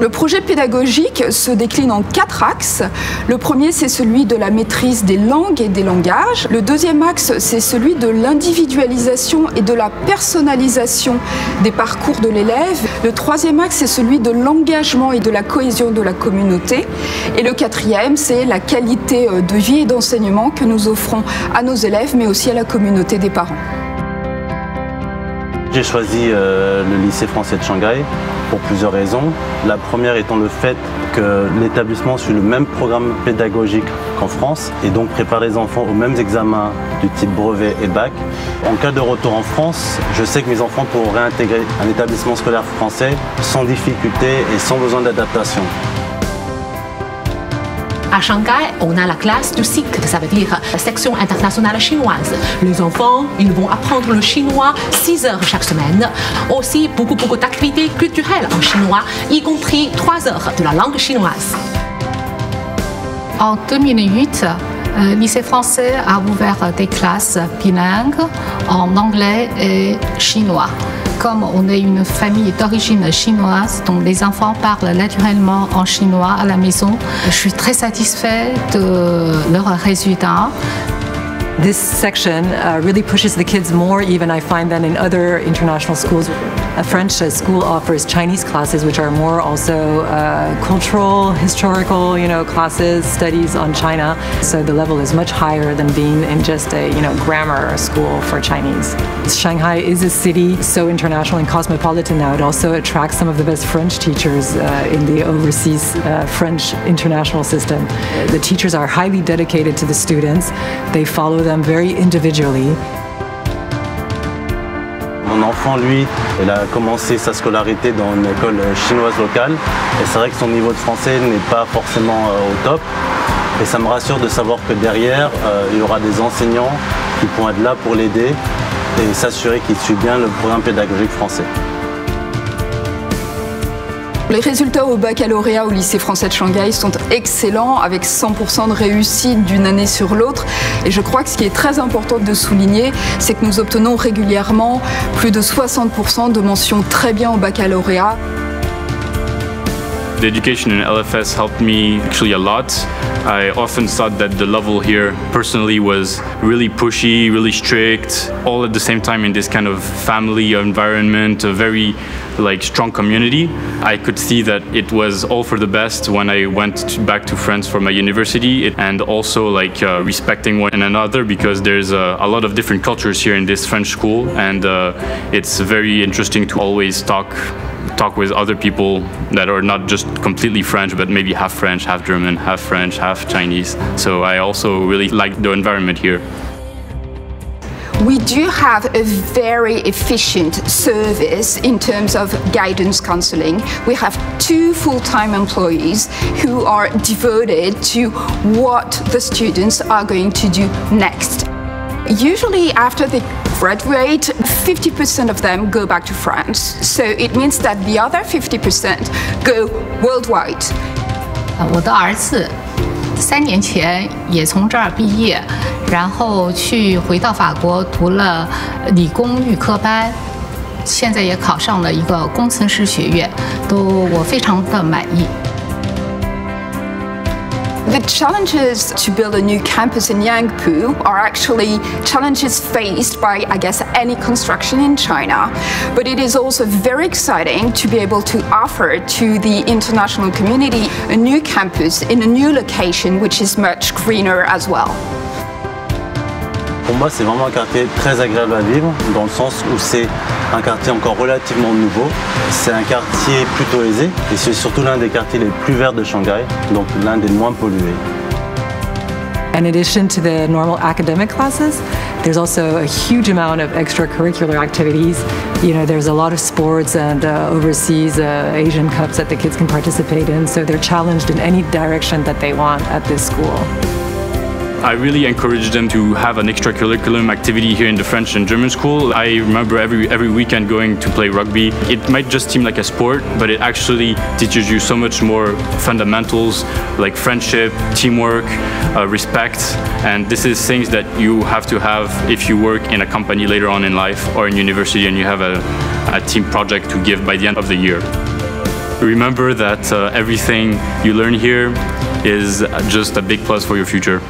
Le projet pédagogique se décline en 4 axes. Le premier, c'est celui de la maîtrise des langues et des langages. Le deuxième axe, c'est celui de l'individualisation et de la personnalisation des parcours de l'élève. Le troisième axe, c'est celui de l'engagement et de la cohésion de la communauté. Et le quatrième, c'est la qualité de vie et d'enseignement que nous offrons à nos élèves, mais aussi à la communauté des parents. J'ai choisi le lycée français de Shanghai pour plusieurs raisons. La première étant le fait que l'établissement suit le même programme pédagogique qu'en France et donc prépare les enfants aux mêmes examens du type brevet et bac. En cas de retour en France, je sais que mes enfants pourront réintégrer un établissement scolaire français sans difficulté et sans besoin d'adaptation. À Shanghai, on a la classe du SIC, ça veut dire section internationale chinoise. Les enfants, ils vont apprendre le chinois 6 heures chaque semaine. Aussi, beaucoup d'activités culturelles en chinois, y compris 3 heures de la langue chinoise. En 2008, le lycée français a ouvert des classes bilingues en anglais et chinois. Comme on est une famille d'origine chinoise, dont les enfants parlent naturellement en chinois à la maison, je suis très satisfaite de leurs résultats. This section really pushes the kids more even, I find, than in other international schools. A French school offers Chinese classes, which are more also cultural, historical, classes, studies on China. So the level is much higher than being in just a, grammar school for Chinese. Shanghai is a city so international and cosmopolitan now. It also attracts some of the best French teachers in the overseas French international system. The teachers are highly dedicated to the students. They follow them very individually. Mon enfant, lui, il a commencé sa scolarité dans une école chinoise locale et c'est vrai que son niveau de français n'est pas forcément au top. Et ça me rassure de savoir que derrière, il y aura des enseignants qui pourront être là pour l'aider et s'assurer qu'il suit bien le programme pédagogique français. Les résultats au baccalauréat au lycée français de Shanghai sont excellents, avec 100% de réussite d'une année sur l'autre. Et je crois que ce qui est très important de souligner, c'est que nous obtenons régulièrement plus de 60% de mentions très bien au baccalauréat. The education in LFS helped me actually a lot. I often thought that the level here personally was really pushy, really strict, all at the same time in this kind of family environment, a very strong community. I could see that it was all for the best when I went back to France for my university, and also respecting one another, because there's a lot of different cultures here in this French school, and it's very interesting to always talk with other people that are not just completely French, but maybe half French, half German, half French, half Chinese. So I also really like the environment here. We do have a very efficient service in terms of guidance counseling. We have 2 full-time employees who are devoted to what the students are going to do next. Usually after they graduate, 50% of them go back to France. So it means that the other 50% go worldwide. 我的儿子3年前也从这儿毕业，然后回到法国读了理工预科班，现在也考上了一个工程师学院，我非常的满意。The challenges to build a new campus in Yangpu are actually challenges faced by, I guess, any construction in China. But it is also very exciting to be able to offer to the international community a new campus in a new location, which is much greener as well. Pour moi, c'est vraiment un quartier très agréable à vivre, dans le sens où c'est un quartier encore relativement nouveau. C'est un quartier plutôt aisé, et c'est surtout l'un des quartiers les plus verts de Shanghai, donc l'un des moins pollués. In addition to the normal academic classes, there's also a huge amount of extracurricular activities. There's a lot of sports and overseas Asian Cups that the kids can participate in, so they're challenged in any direction that they want at this school. I really encourage them to have an extracurricular activity here in the French and German school. I remember every weekend going to play rugby. It might just seem like a sport, but it actually teaches you so much more fundamentals like friendship, teamwork, respect, and this is things that you have to have if you work in a company later on in life or in university and you have a team project to give by the end of the year. remember that everything you learn here is just a big plus for your future.